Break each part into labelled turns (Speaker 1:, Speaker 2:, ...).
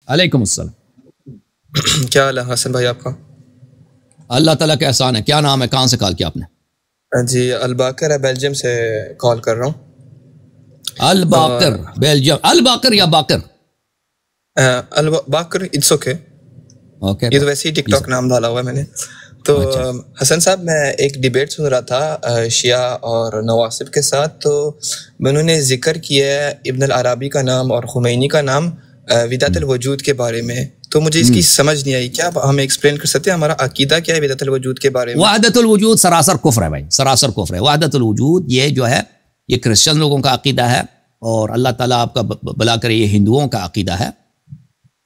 Speaker 1: علیکم السلام.
Speaker 2: کیا حال ہے حسن بھائی آپ کا؟
Speaker 1: اللہ تعالیٰ کا احسان ہے. کیا نام ہے؟ کہاں سے کال کیا آپ نے؟
Speaker 2: جی الباقر ہے، بیلجیم سے کال کر رہا ہوں.
Speaker 1: الباقر بیلجیم. الباقر یا Baqir?
Speaker 2: Albaqir, it's okay.
Speaker 1: Okay,
Speaker 2: یہ تو ویسے ہی ٹک ٹاک نام ڈالا ہوا ہے میں نے. تو حسن صاحب، میں ایک ڈیبیٹ سن رہا تھا شیعہ اور نواصب کے ساتھ، تو انہوں نے ذکر کیا ہے ابن العربی کا نام اور خمینی کا نام وحدت الوجود کے بارے میں. تو مجھے اس کی سمجھ نہیں آئی، کیا ہمیں ایکسپلین کر سکتے ہیں ہمارا عقیدہ کیا ہے وحدت الوجود کے بارے میں؟
Speaker 1: وحدت الوجود سراسر کفر ہے بھائی، سراسر کفر ہے. وحدت الوجود یہ جو ہے یہ کرسچن لوگوں کا عقیدہ ہے، اور اللہ تعالیٰ آپ کا بلا کرے یہ ہندوؤں کا عقیدہ ہے،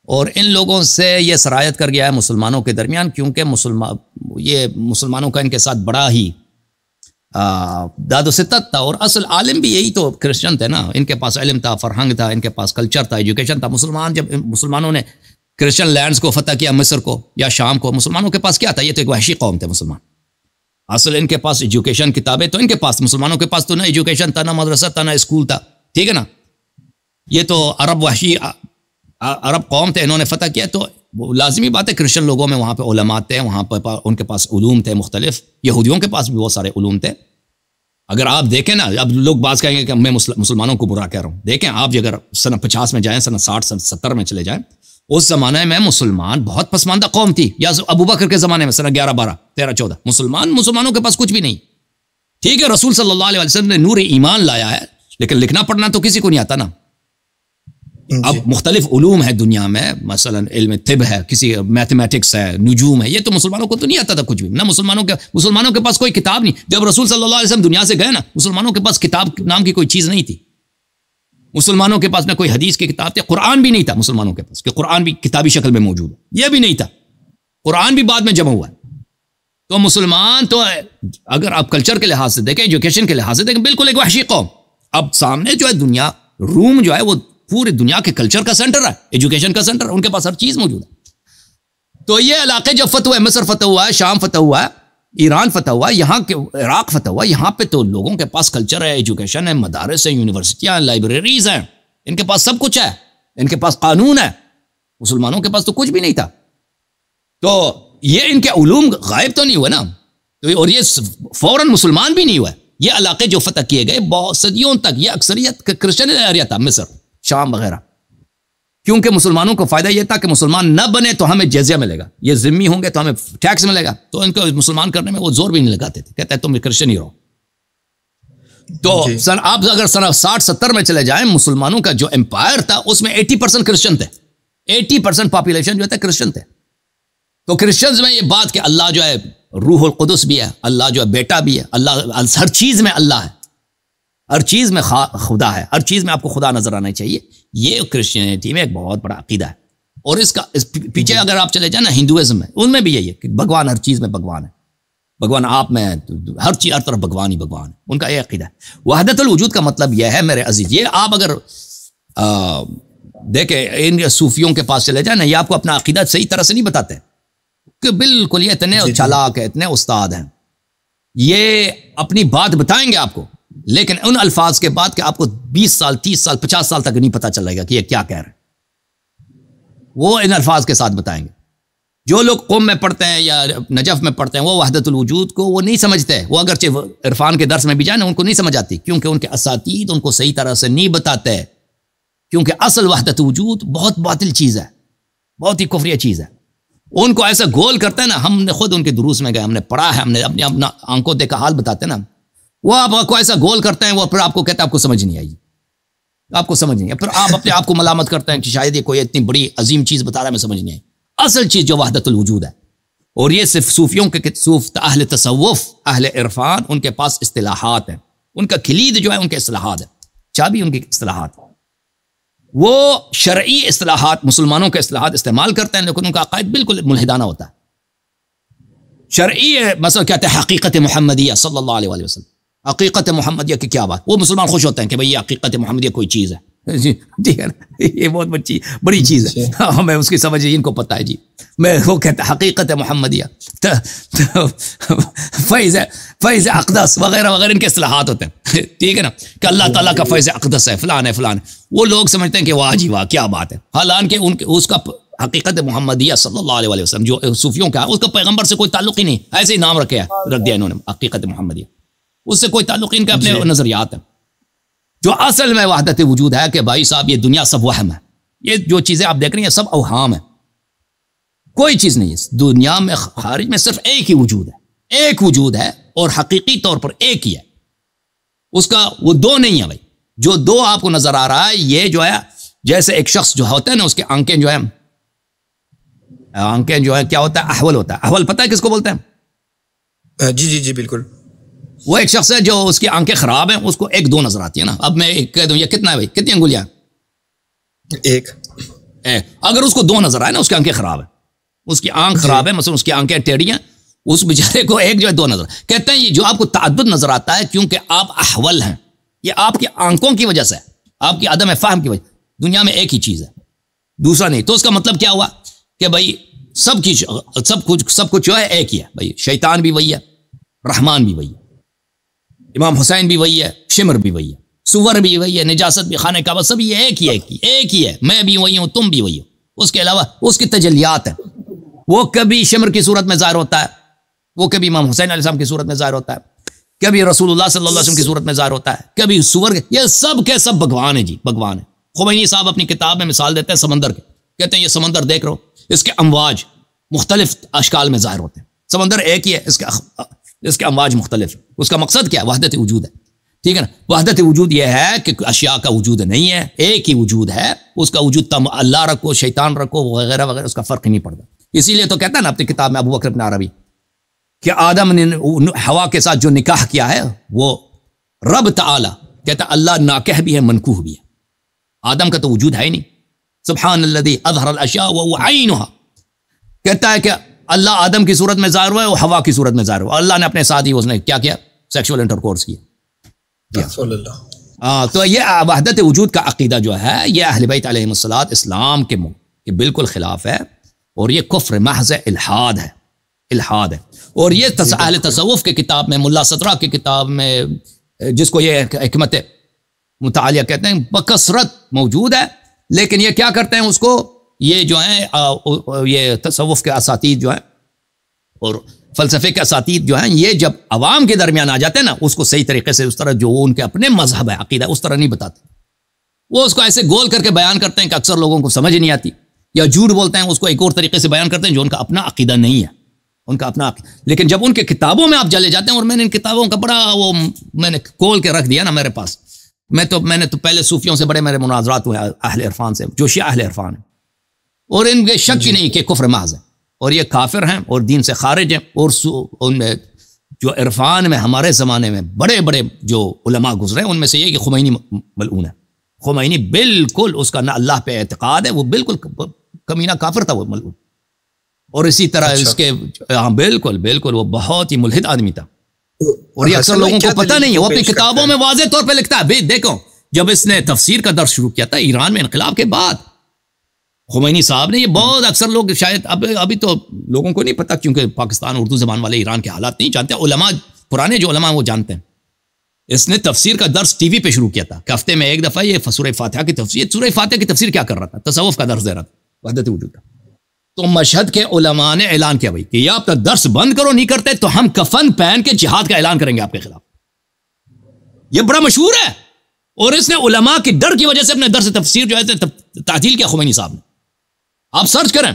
Speaker 1: اور ان لوگوں سے یہ سرایت کر گیا ہے مسلمانوں کے درمیان، کیونکہ یہ مسلمانوں کا ان کے ساتھ بڑا ہی داد و ستت تھا. اور اصل عالم بھی یہی تو کرسچن تھے نا، ان کے پاس علم تھا، فرہنگ تھا، ان کے پاس کلچر تھا، ایجوکیشن تھا. جب مسلمانوں نے کرسچن لینڈز کو فتح کیا، مصر کو یا شام کو، مسلمانوں کے پاس کیا تھا؟ یہ تو ایک وحشی قوم تھے مسلمان. اصل ان کے پاس ایجوکیشن کتابیں تو ان کے پاس، مسلمانوں کے پاس تو نہ ایجوکیشن تھا، نہ مدرسہ تھا، نہ اسکول تھا. ٹھیک ہے نا؟ یہ تو عرب وحشی عرب قوم تھے، انہوں نے فتح کیا. تو لازمی بات ہے کرسچن لوگوں میں وہاں پہ علماء تھے، وہاں پہ ان کے پاس علوم تھے مختلف. یہودیوں کے پاس بھی بہت سارے علوم تھے. اگر آپ دیکھیں نا، اب لوگ بات کہیں گے کہ میں مسلمانوں کو برا کہہ رہا ہوں. دیکھیں آپ اگر سن 50 میں جائیں، سن 60 سن 70 میں چلے جائیں، اس زمانے میں مسلمان بہت پسماندہ قوم تھی. یا ابو بکر کے زمانے میں سن 11 12 13 14 مسلمانوں کے پاس کچھ بھی نہیں. ٹھیک ہے، رسول صلی اللہ علیہ وسلم نے نور ایمان لایا ہے، لیکن لکھنا پڑھنا تو کسی کو نہیں آتا نا. اب مختلف علوم ہے دنیا میں، مثلا علم طب ہے، کسی میتھمیٹکس ہے، نجوم ہے. یہ تو مسلمانوں کو تو نہیں آتا تھا کچھ بھی. نہ مسلمانوں کے پاس کوئی کتاب نہیں. جب رسول صلی اللہ علیہ وسلم دنیا سے گئے نا، مسلمانوں کے پاس کتاب نام کی کوئی چیز نہیں تھی. مسلمانوں کے پاس نہ کوئی حدیث کی کتاب تھی. قرآن بھی نہیں تھا مسلمانوں کے پاس کہ قرآن بھی کتابی شکل میں موجود ہے، یہ بھی نہیں تھا. قرآن بھی بعد میں جمع ہوا ہے. تو مسلمان تو اگر آپ کلچر کے لحاظ سے دیکھیں، ایجوکیشن کے لحاظ سے دیکھیں، بالکل ایک وحشی قوم. اب سامنے جو ہے دنیا، روم جو ہے وہ پوری دنیا کے کلچر کا سینٹر ہے، ایجوکیشن کا سینٹر ہے، ان کے پاس ہر چیز موجود ہے. تو یہ علاقے جب فتح ہوا ہے، مصر فتح ہوا ہے، شام فتح ہوا ہے، ایران فتح ہوا ہے، یہاں کے عراق فتح ہوا ہے، یہاں پہ تو لوگوں کے پاس کلچر ہے، ایجوکیشن ہے، مدارس ہیں، یونیورسٹیاں ہیں، لائبریریز ہیں، ان کے پاس سب کچھ ہے، ان کے پاس قانون ہے. مسلمانوں کے پاس تو کچھ بھی نہیں تھا. تو یہ ان کے علوم غائب تو نہیں ہوئے نا، اور یہ فوراً مسلمان بھی نہیں ہوئے. یہ علاقے جو فتح کیے گئے بہت صدیوں تک یہ اکثریت کرسچن ایریا تھا، مصر، شام وغیرہ. کیونکہ مسلمانوں کو فائدہ یہ تھا کہ مسلمان نہ بنے تو ہمیں جزیہ ملے گا، یہ ذمہ ہوں گے تو ہمیں ٹیکس ملے گا. تو ان کو مسلمان کرنے میں وہ زور بھی نہیں لگاتے تھے، کہتے ہیں تم کرسچن ہی رہو. تو آپ اگر سن 60 70 میں چلے جائیں، مسلمانوں کا جو امپائر تھا اس میں 80% کرسچن تھے. 80% پاپولیشن جو تھا کرسچن تھے. تو کرسچنز میں یہ بات کہ اللہ جو ہے روح القدس بھی ہے، اللہ جو ہے بیٹا بھی ہے، اللہ ہر چیز میں اللہ ہے، ہر چیز میں خدا ہے، ہر چیز میں آپ کو خدا نظر آنا چاہیے. یہ کرسچینٹی میں ایک بہت بڑا عقیدہ ہے. اور اس کا پیچھے اگر آپ چلے جائیں نا، ہندوازم میں، ان میں بھی یہی ہے کہ بھگوان ہر چیز میں بھگوان ہے. بھگوان آپ میں ہر چیز، ہر طرف بھگوان ہی بھگوان ہے. ان کا یہ عقیدہ ہے. وحدت الوجود کا مطلب یہ ہے میرے عزیز، یہ آپ اگر دیکھیں ان صوفیوں کے پاس چلے جائیں نا، یہ آپ کو اپنا عقیدہ صحیح طرح سے نہیں بتاتے کہ بالکل یہ اتنے چالاک ہے، اتنے استاد ہیں، یہ اپنی بات بتائیں گے آپ کو، لیکن ان الفاظ کے بعد کہ آپ کو 20 سال 30 سال 50 سال تک نہیں پتہ چلے گا کہ یہ کیا کہہ رہے ہیں. وہ ان الفاظ کے ساتھ بتائیں گے. جو لوگ قم میں پڑھتے ہیں یا نجف میں پڑھتے ہیں، وہ وحدت الوجود کو وہ نہیں سمجھتے. وہ اگرچہ عرفان کے درس میں بھی جائیں نا، ان کو نہیں سمجھ آتی، کیونکہ ان کے اساتید ان کو صحیح طرح سے نہیں بتاتے. کیونکہ اصل وحدت وجود بہت باطل چیز ہے، بہت ہی کفریہ چیز ہے. ان کو ایسا گول کرتے ہیں نا، ہم نے خود ان کے دروس میں گئے، ہم نے پڑھا ہے، ہم نے اپنا آنکھوں دیکھا حال بتاتے ہیں نا. وہ آپ کو ایسا گول کرتے ہیں، وہ پھر آپ کو کہتے ہیں آپ کو سمجھ نہیں آئی، آپ کو سمجھ نہیں آئی. پھر آپ اپنے آپ کو ملامت کرتے ہیں کہ شاید یہ کوئی اتنی بڑی عظیم چیز بتا رہا ہے، میں سمجھ نہیں آئی. اصل چیز جو وحدت الوجود ہے، اور یہ صرف صوفیوں کے اہل تصوف، اہل عرفان، ان کے پاس اصطلاحات ہیں. ان کا کلید جو ہے ان کے اصطلاحات ہے، چابی ان کی اصطلاحات. وہ شرعی اصطلاحات، مسلمانوں کے اصطلاحات استعمال کرتے ہیں، لیکن ان کا عقائد بالکل ملحدانہ ہوتا ہے. شرعی مثلا کہتے ہیں حقیقت محمدیہ صلی اللہ علیہ وسلم، حقیقت محمدیہ کی کیا بات. وہ مسلمان خوش ہوتے ہیں کہ بھئی یہ حقیقت محمدیہ کوئی چیز ہے. جی ٹھیک ہے نا، یہ بہت بڑی چیز ہے، ہمیں اس کی سمجھ ان کو پتہ ہے. جی میں وہ کہتا حقیقت محمدیہ، فیض اقدس وغیرہ وغیرہ ان کے اصطلاحات ہوتے ہیں، ٹھیک ہے نا، کہ اللہ تعالیٰ کا فیض اقدس ہے، فلان ہے فلان ہے. وہ لوگ سمجھتے ہیں کہ واہ جی واہ کیا بات ہے، حالانکہ اس کا حقیقت محمدیہ صلی اللہ علیہ وسلم جو صوفیوں کا اس کا پیغمبر سے کوئی تعلق ہی نہیں، ایسے ہی نام رکھ دیا انہوں نے حقیقت محمدیہ، اس سے کوئی تعلق ان کے اپنے نظریات ہیں. جو اصل میں وحدت وجود ہے کہ بھائی صاحب یہ دنیا سب وہم ہے، یہ جو چیزیں آپ دیکھ رہے ہیں سب اوہام ہے، کوئی چیز نہیں ہے دنیا میں، خارج میں صرف ایک ہی وجود ہے، ایک وجود ہے اور حقیقی طور پر ایک ہی ہے، اس کا وہ دو نہیں ہے بھائی. جو دو آپ کو نظر آ رہا ہے یہ جو ہے جیسے ایک شخص جو ہوتا ہے نا اس کے آنکھیں جو ہے کیا ہوتا ہے، احول ہوتا ہے. احول پتہ ہے کس کو بولتے ہیں؟
Speaker 2: جی جی جی بالکل.
Speaker 1: وہ ایک شخص ہے جو اس کی آنکھیں خراب ہیں، اس کو ایک دو نظر آتی ہے نا. اب میں کہہ دوں یہ کتنا ہے بھائی، کتنی انگلیاں؟
Speaker 2: ایک.
Speaker 1: اگر اس کو دو نظر آئے نا، اس کی آنکھیں خراب ہے، اس کی آنکھ خراب ہے، مثلا اس کی آنکھیں ٹیڑھی ہیں، اس بیچارے کو ایک جو ہے دو نظر. کہتے ہیں یہ جو آپ کو تعدد نظر آتا ہے کیونکہ آپ احول ہیں، یہ آپ کی آنکھوں کی وجہ سے، آپ کی عدم فہم کی وجہ. دنیا میں ایک ہی چیز ہے، دوسرا نہیں. تو اس کا مطلب کیا ہوا کہ بھائی سب کچھ جو ہے ایک ہی ہے بھائی. شیطان بھی وہی ہے، رحمان بھی وہی ہے، امام حسین بھی وہی ہے، شمر بھی وہی ہے، سور بھی وہی ہے، نجاست بھی، خانہ کعبہ سب یہ ایک ہی ہے. میں بھی وہی ہوں، تم بھی وہی ہو. اس کے علاوہ اس کی تجلیات ہیں، وہ کبھی شمر کی صورت میں ظاہر ہوتا ہے، وہ کبھی امام حسین علیہ السلام کی صورت میں ظاہر ہوتا ہے، کبھی رسول اللہ صلی اللہ علیہ وسلم کی صورت میں ظاہر ہوتا ہے، کبھی سور. یہ سب کے سب بھگوان ہیں جی، بھگوان ہیں. خمینی صاحب اپنی کتاب میں مثال دیتے ہیں سمندر کے، کہتے ہیں یہ سمندر دیکھ رہو، اس کے امواج مختلف اشکال میں ظاہر ہوتے ہیں. سمندر ایک ہی ہے، اس کے امواج مختلف. اس کا مقصد کیا ہے؟ وحدت وجود ہے، ٹھیک ہے نا. وحدت وجود یہ ہے کہ اشیاء کا وجود نہیں ہے، ایک ہی وجود ہے. اس کا وجود تم اللہ رکھو، شیطان رکھو، وغیرہ وغیرہ، اس کا فرق نہیں پڑتا. اسی لیے تو کہتا ہے نا اپنی کتاب میں ابو بکر بن عربی کہ آدم نے حوا کے ساتھ جو نکاح کیا ہے وہ رب تعالی کہتا ہے اللہ ناکح بھی ہے، منکوح بھی ہے. آدم کا تو وجود ہے ہی نہیں. سبحان الذی اظہر الاشیاء وهو عینھا، کہتا ہے کہ اللہ آدم کی صورت میں ظاہر ہوا ہے، وہ حوا کی صورت میں ظاہر ہوا. اللہ نے اپنے ساتھ ہی اس نے کیا کیا؟ سیکشول انٹرکورس کیا. تو یہ وحدت وجود کا عقیدہ جو ہے یہ اہل بیت علیہم الصلوۃ اسلام کے بالکل خلاف ہے، اور یہ کفر محض الحاد ہے، الحاد ہے. اور یہ اہل تصوف کے کتاب میں، ملا سترہ کی کتاب میں، جس کو یہ حکمت مطالعہ کہتے ہیں، بکثرت موجود ہے. لیکن یہ کیا کرتے ہیں اس کو، یہ جو ہیں یہ تصوف کے اساتید جو ہیں اور فلسفے کے اساتید جو ہیں، یہ جب عوام کے درمیان آ جاتے ہیں نا، اس کو صحیح طریقے سے اس طرح جو ان کے اپنے مذہب ہے، عقیدہ، اس طرح نہیں بتاتے. وہ اس کو ایسے گول کر کے بیان کرتے ہیں کہ اکثر لوگوں کو سمجھ نہیں آتی، یا جھوٹ بولتے ہیں، اس کو ایک اور طریقے سے بیان کرتے ہیں جو ان کا اپنا عقیدہ نہیں ہے، ان کا اپنا عقیدہ. لیکن جب ان کے کتابوں میں آپ چلے جاتے ہیں، اور میں نے ان کتابوں کا بڑا وہ میں نے کھول کے رکھ دیا نا میرے پاس، میں نے تو پہلے صوفیوں سے بڑے میرے مناظرات ہوئے اہل عرفان سے، جو شیعہ اہل عرفان ہیں، اور ان کے شک ہی نہیں کہ کفر محض ہے، اور یہ کافر ہیں اور دین سے خارج ہیں. اور ان میں جو عرفان میں ہمارے زمانے میں بڑے بڑے جو علماء گزرے، ان میں سے یہ کہ خمینی ملعون ہے. خمینی بالکل اس کا نہ اللہ پہ اعتقاد ہے، وہ بالکل کمینہ کافر تھا وہ ملعون. اور اسی طرح اس کے بالکل وہ بہت ہی ملحد آدمی تھا، اور یہ اکثر لوگوں کو پتہ نہیں ہے. وہ اپنی کتابوں میں واضح طور پہ لکھتا ہے. دیکھو جب اس نے تفسیر کا درس شروع کیا تھا ایران میں انقلاب کے بعد، خمینی صاحب نے، یہ بہت اکثر لوگ شاید ابھی تو لوگوں کو نہیں پتہ، کیونکہ پاکستان اردو زبان والے ایران کے حالات نہیں جانتے. علماء پرانے جو علماء وہ جانتے ہیں. اس نے تفسیر کا درس ٹی وی پہ شروع کیا تھا کہ ہفتے میں ایک دفعہ یہ سورہ فاتحہ کی تفسیر، سورہ فاتحہ کی تفسیر کیا کر رہا تھا؟ تصوف کا درس دے رہا تھا، وحدت وجود کا. تو مشہد کے علماء نے اعلان کیا بھائی کہ یہ آپ کا درس بند کرو، نہیں کرتے تو ہم کفن پہن کے جہاد کا اعلان کریں گے آپ کے خلاف. یہ بڑا مشہور ہے. اور اس نے علماء کی ڈر کی وجہ سے اپنے درس تفسیر جو ہے تعطیل کیا خمینی صاحب نے. آپ سرچ کریں،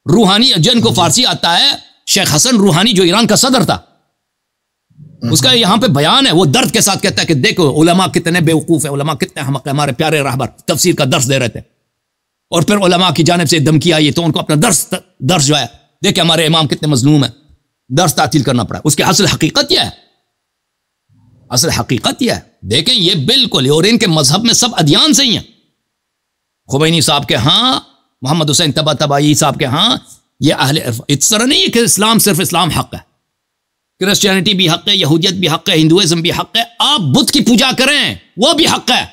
Speaker 1: روحانی جن کو فارسی آتا ہے، شیخ حسن روحانی جو ایران کا صدر تھا، اس کا یہاں پہ بیان ہے. وہ درد کے ساتھ کہتا ہے کہ دیکھو علماء کتنے بیوقوف ہیں، علماء کتنے حمق ہیں، ہمارے پیارے راہبر تفسیر کا درس دے رہے تھے، اور پھر علماء کی جانب سے دھمکی آئی تو ان کو اپنا درس جو ہے، دیکھیں ہمارے امام کتنے مظلوم ہیں، درس تعطیل کرنا پڑا. اس کی اصل حقیقت یہ ہے، اصل حقیقت یہ ہے. دیکھیں یہ بالکل، اور ان کے مذہب میں سب ادیان سے ہی ہیں. خمینی صاحب کے ہاں، محمد حسین طباطبائی صاحب کے ہاں، یہ اہل اس طرح نہیں ہے کہ اسلام صرف اسلام حق ہے، کرسچینٹی بھی حق ہے، یہودیت بھی حق ہے، ہندوازم بھی حق ہے. آپ بت کی پوجا کریں وہ بھی حق ہے،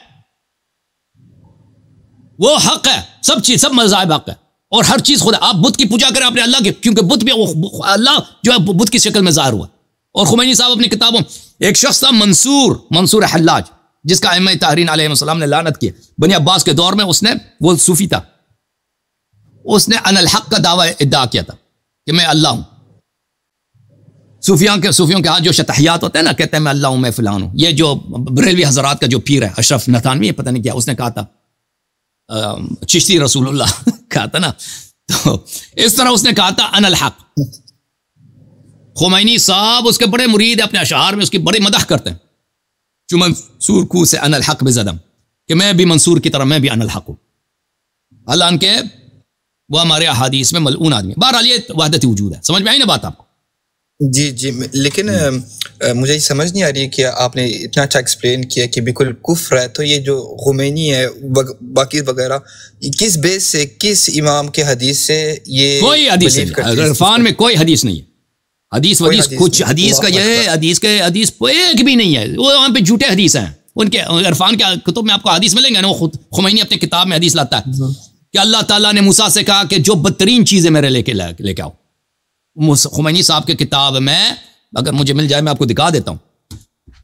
Speaker 1: وہ حق ہے. سب چیز، سب مذاہب حق ہے. اور ہر چیز خدا. آپ بت کی پوجا کریں اپنے اللہ کی, کیونکہ بت بھی اللہ جو ہے بت کی شکل میں ظاہر ہوا. اور خمینی صاحب اپنی کتابوں, ایک شخص تھا منصور حلاج, جس کا ائمہ طاہرین علیہ السلام نے لعنت کی. بنی عباس کے دور میں اس نے, وہ صوفی تھا, اس نے ان الحق کا دعویٰ ادعا کیا تھا کہ میں اللہ ہوں. صوفیوں کے ہاتھ جو شتحیات ہوتے ہیں نا, کہتے ہیں میں اللہ ہوں, میں فلان ہوں. یہ جو بریلوی حضرات کا جو پیر ہے اشرف نتھانوی, پتہ نہیں کیا اس نے کہا تھا, چشتی رسول اللہ کہا تھا نا, تو اس طرح اس نے کہا تھا ان الحق. خمینی صاحب اس کے بڑے مرید ہیں, اپنے اشعار میں اس کی بڑی مدح کرتے ہیں. جو منصور کو سے ان الحق بزدم, کہ میں بھی منصور کی طرح میں بھی ان الحق ہوں. اللہ ان کے وہ ہمارے احادیث میں ملعون آدمی. بہرحال یہ وحدت وجود ہے. سمجھ میں آئی نا بات آپ کو؟
Speaker 2: جی لیکن مجھے یہ سمجھ نہیں آ رہی ہے کہ آپ نے اتنا اچھا ایکسپلین کیا کہ بالکل کفر ہے, تو یہ جو خمینی ہے باقی وغیرہ, کس بیس سے, کس امام کے حدیث سے یہ
Speaker 1: کوئی حدیث نہیں, عرفان میں کوئی حدیث نہیں ہے. حدیث کچھ حدیث کا یہ ہے, حدیث ایک بھی نہیں ہے. وہ وہاں پہ جھوٹے حدیث ہیں ان کے. عرفان کے کتب میں آپ کو حدیث ملیں گے نا, وہ خود خمینی اپنے کتاب میں حدیث لاتا ہے کہ اللہ تعالیٰ نے موسیٰ سے کہا کہ جو بدترین چیزیں میرے لے کے آؤ. خمینی صاحب کے کتاب میں, اگر مجھے مل جائے میں آپ کو دکھا دیتا ہوں.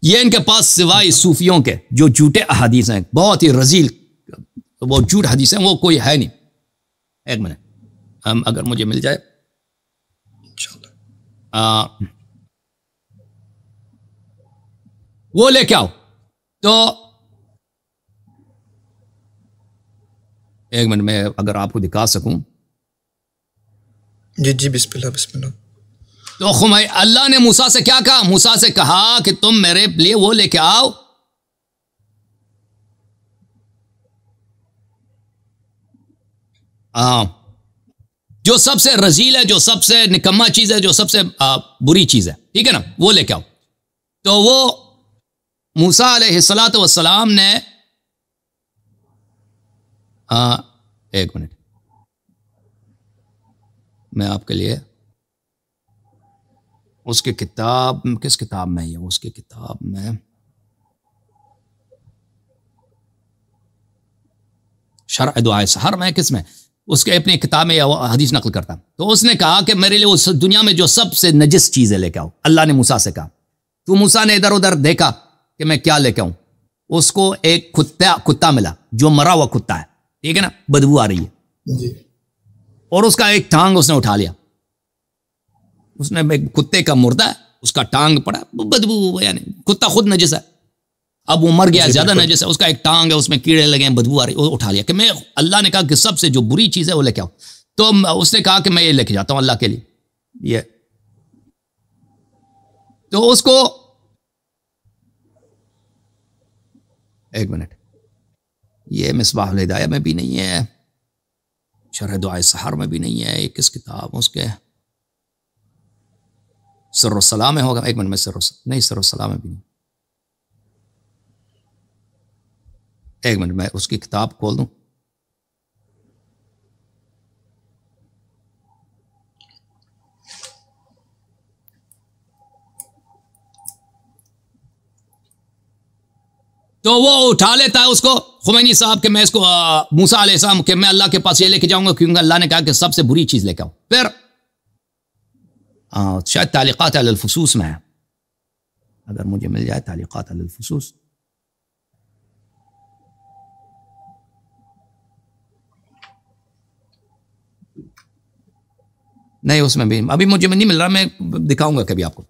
Speaker 1: یہ ان کے پاس سوائے صوفیوں کے جو جھوٹے احادیث ہیں, بہت ہی رذیل وہ جھوٹ حدیث ہیں, وہ کوئی ہے نہیں. ایک منٹ, ہم اگر مجھے مل جائے وہ لے کے آؤ. تو ایک منٹ میں اگر آپ کو دکھا سکوں.
Speaker 2: جی بسم اللہ.
Speaker 1: تو اللہ نے موسیٰ سے کیا کہا؟ موسیٰ سے کہا کہ تم میرے لیے وہ لے کے آؤ, جو سب سے رذیل ہے, جو سب سے نکما چیز ہے, جو سب سے بری چیز ہے, ٹھیک ہے نا, وہ لے کے آؤ. تو وہ موسیٰ علیہ الصلاۃ والسلام نے ایک منٹ میں آپ کے لیے اس کی کتاب, کس کتاب میں ہے اس کی کتاب میں, شرح دعائے سحر میں, کس میں, اس کے اپنی کتاب میں حدیث نقل کرتا. تو اس نے کہا کہ میرے لیے اس دنیا میں جو سب سے نجس چیزیں لے کے آؤ. اللہ نے موسیٰ سے کہا. تو موسیٰ نے ادھر ادھر دیکھا کہ میں کیا لے کے آؤں. اس کو ایک کتا ملا جو مرا ہوا کتا ہے, ٹھیک ہے نا, بدبو آ رہی ہے
Speaker 2: جی.
Speaker 1: اور اس کا ایک ٹانگ اس نے اٹھا لیا. اس نے کتے کا مردہ ہے, اس کا ٹانگ پڑا, بدبو, یعنی کتا خود نجس ہے, اب وہ مر گیا, زیادہ نجس ہے, اس کا ایک ٹانگ ہے, اس میں کیڑے لگے ہیں, بدبو آ رہی, وہ اٹھا لیا. کہ میں, اللہ نے کہا کہ سب سے جو بری چیز ہے وہ لے کے آؤ. تو اس نے کہا کہ میں یہ لے کے جاتا ہوں اللہ کے لیے. یہ تو اس کو ایک منٹ, یہ مصباح الہدایہ میں بھی نہیں ہے, شرح دعائے سحر میں بھی نہیں ہے, یہ کس کتاب اس کے, سر السلام میں ہوگا. ایک منٹ میں سر السلام میں بھی نہیں, ایک منٹ میں اس کی کتاب کھول دوں. تو وہ اٹھا لیتا ہے اس کو خمینی صاحب کہ میں اس کو موسیٰ علیہ السلام کہ میں اللہ کے پاس یہ لے کے جاؤں گا, کیونکہ اللہ نے کہا کہ سب سے بری چیز لے کے آؤ. پھر شاید تعلیقات علی الفصوص میں ہے, اگر مجھے مل جائے تعلیقات علی الفصوص. نہیں اس میں بھی ابھی مجھے نہیں مل رہا, میں دکھاؤں گا کبھی آپ کو.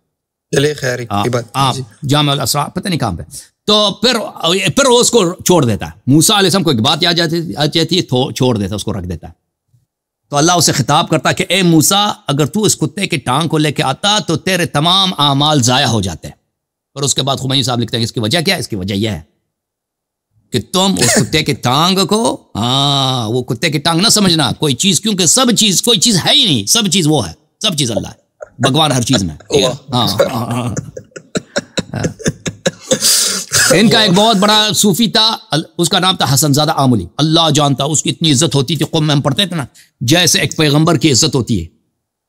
Speaker 2: چلیے خیر کی بات,
Speaker 1: جامع الاسرار پتہ نہیں کہاں پہ. تو پھر وہ اس کو چھوڑ دیتا ہے. موسیٰ علیہ السلام کو ایک بات یاد آ جاتی ہے, چھوڑ دیتا ہے, اس کو رکھ دیتا ہے. تو اللہ اسے خطاب کرتا ہے کہ اے موسیٰ, اگر تو اس کتے کے ٹانگ کو لے کے آتا تو تیرے تمام اعمال ضائع ہو جاتے. اور اس کے بعد خمینی صاحب لکھتے ہیں کہ اس کی وجہ کیا ہے؟ اس کی وجہ یہ ہے کہ تم اس کتے کے ٹانگ کو, وہ کتے کے ٹانگ نہ سمجھنا کوئی چیز, کیونکہ سب چیز کوئی چیز ہے ہی نہیں, سب چیز وہ ہے, سب چیز اللہ ہے, بھگوان ہر چیز میں. ان کا ایک بہت بڑا صوفی تھا, اس کا نام تھا حسن زادہ آملی. اللہ جانتا اس کی اتنی عزت ہوتی تھی, قوم میں ہم پڑھتے تھے نا, جیسے ایک پیغمبر کی عزت ہوتی ہے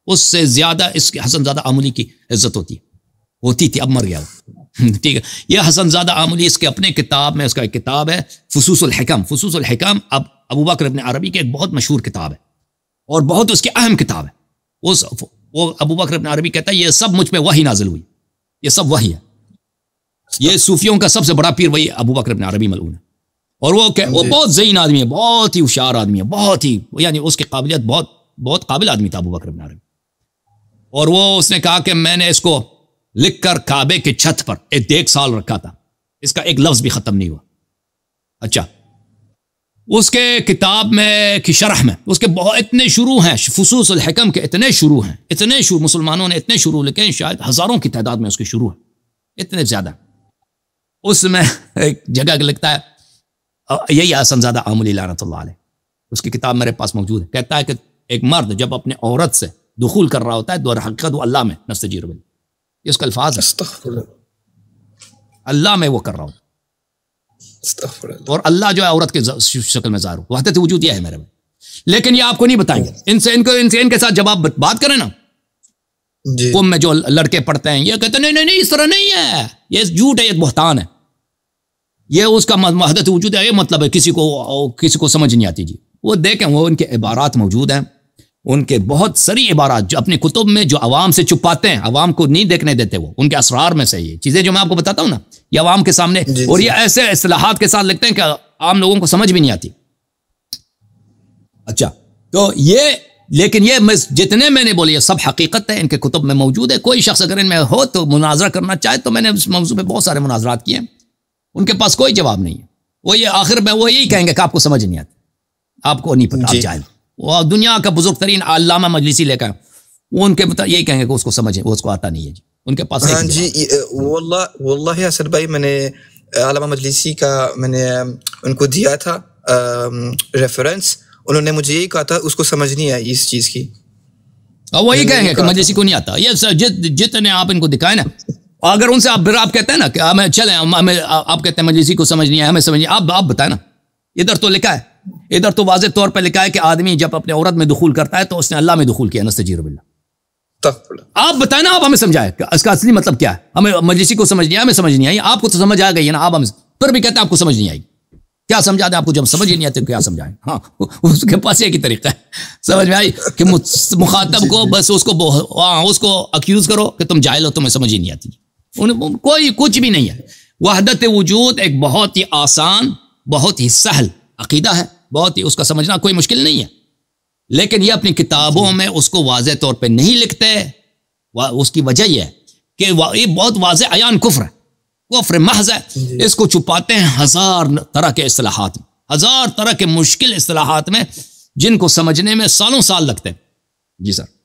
Speaker 1: اس سے زیادہ اس کے حسن زادہ آملی کی عزت ہوتی تھی. اب مر گیا وہ, ٹھیک ہے. یہ حسن زادہ آملی اس کے اپنے کتاب میں, اس کا ایک کتاب ہے فصوص الحکم. فصوص الحکم اب ابو بکر ابن عربی کی ایک بہت مشہور کتاب ہے. اور بہت اس کی اہم کتاب ہے. وہ ابو بکر ابن عربی کہتا ہے یہ سب مجھ پہ وحی نازل ہوئی, یہ سب وحی ہے. یہ صوفیوں کا سب سے بڑا پیر وہی ابو بکر ابن عربی ملعون ہے. اور وہ بہت ذہین آدمی ہے, بہت ہی ہوشیار آدمی ہے, بہت ہی, یعنی اس کی قابلیت بہت قابل آدمی تھا ابو بکر ابن عربی. اور اس نے کہا کہ میں نے اس کو لکھ کر کعبے کی چھت پر 1 سال رکھا تھا, اس کا ایک لفظ بھی ختم نہیں ہوا. اچھا, اس کے کتاب میں کی شرح میں اس کے بہت اتنے شروع ہیں, فصوص الحکم کے اتنے شروع ہیں, اتنے شروع, مسلمانوں نے اتنے شروع لکھے, شاید ہزاروں کی تعداد میں اس کے شروع ہیں, اتنے زیادہ. اس میں ایک جگہ لکھتا ہے, یہی حسن زادہ آملی لعنت اللہ علیہ, اس کی کتاب میرے پاس موجود ہے. کہتا ہے کہ ایک مرد جب اپنے عورت سے دخول کر رہا ہوتا ہے تو حقیقت وہ اللہ میں نستجیر باللہ, یہ اس کا الفاظ ہے, اللہ میں وہ کر رہا ہوتا ہے, اور اللہ جو ہے عورت کے شکل میں ظاہر ہو. وحدت وجود یہ ہے میرے میں. لیکن یہ آپ کو نہیں بتائیں گے. ان کے ساتھ جب آپ بات کریں نا, قوم میں جو لڑکے پڑھتے ہیں, یہ کہتے ہیں نہیں اس طرح نہیں ہے, یہ جھوٹ ہے, یہ بہتان ہے, یہ اس کا وحدت وجود ہے, یہ مطلب ہے کسی کو سمجھ نہیں آتی. جی وہ دیکھیں, وہ ان کے عبارات موجود ہیں, ان کے بہت سری عبارات جو اپنے کتب میں جو عوام سے چھپاتے ہیں, عوام کو نہیں دیکھنے دیتے, وہ ان کے اسرار میں سے یہ چیزیں جو میں آپ کو بتاتا ہوں نا, یہ عوام کے سامنے, اور یہ ایسے اصطلاحات کے ساتھ لکھتے ہیں کہ عام لوگوں کو سمجھ بھی نہیں آتی. اچھا, تو یہ, لیکن یہ جتنے میں نے بولے یہ سب حقیقت ہے, ان کے کتب میں موجود ہے. کوئی شخص اگر ان میں ہو تو مناظرہ کرنا چاہے, تو میں نے اس موضوع پہ بہت سارے مناظرات کیے, ان کے پاس کوئی جواب نہیں ہے. وہ یہ آخر میں وہ یہی کہیں گے کہ آپ کو سمجھ نہیں آتی, آپ کو نہیں پتا, آپ جاہل. وہ دنیا کا بزرگ ترین علامہ مجلسی لے کر, وہ ان کے یہی کہیں گے کہ اس کو سمجھے, وہ اس کو آتا نہیں ہے. جی ان کے پاس.
Speaker 2: ہاں جی, واللہ اسد بھائی, میں نے علامہ مجلسی کا میں نے ان کو دیا تھا ریفرنس, انہوں نے مجھے یہی کہا تھا اس کو سمجھ نہیں آئی اس چیز کی.
Speaker 1: اور وہ یہ کہیں گے کہ مجلسی کو نہیں آتا. یہ جتنے آپ ان کو دکھائیں نا, اگر ان سے آپ کہتے ہیں نا کہ ہمیں چلیں, آپ کہتے ہیں مجلسی کو سمجھ نہیں آیا, ہمیں سمجھ نہیں, آپ بتائیں نا. ادھر تو لکھا ہے, ادھر تو واضح طور پہ لکھا ہے کہ آدمی جب اپنے عورت میں دخول کرتا ہے تو اس نے اللہ میں دخول کیا, نستجیر باللہ. آپ بتائیں نا, آپ ہمیں سمجھائیں کہ اس کا اصلی مطلب کیا ہے. ہمیں مجلسی کو سمجھ نہیں آیا, ہمیں سمجھ نہیں آئی, آپ کو تو سمجھ آ گئی ہے نا, آپ ہمیں پھر بھی کہتے ہیں آپ کو سمجھ نہیں آئی. کیا سمجھا دیں آپ کو, جب سمجھ ہی نہیں آتے کیا سمجھائیں. ہاں, اس کے پاس ایک ہی طریقہ ہے, سمجھ میں آئی, کہ مخاطب کو بس اس کو اکیوز کرو کہ تم جاہل ہو, تمہیں سمجھ ہی نہیں آتی. کوئی کچھ بھی نہیں ہے. وحدت وجود ایک بہت ہی آسان, بہت ہی سہل عقیدہ ہے, بہت ہی, اس کا سمجھنا کوئی مشکل نہیں ہے. لیکن یہ اپنی کتابوں میں اس کو واضح طور پہ نہیں لکھتے. اس کی وجہ یہ ہے کہ یہ بہت واضح عیان کفر ہے, کفر محض ہے. اس کو چھپاتے ہیں ہزار طرح کے اصطلاحات میں, ہزار طرح کے مشکل اصطلاحات میں, جن کو سمجھنے میں سالوں سال لگتے ہیں. جی سر.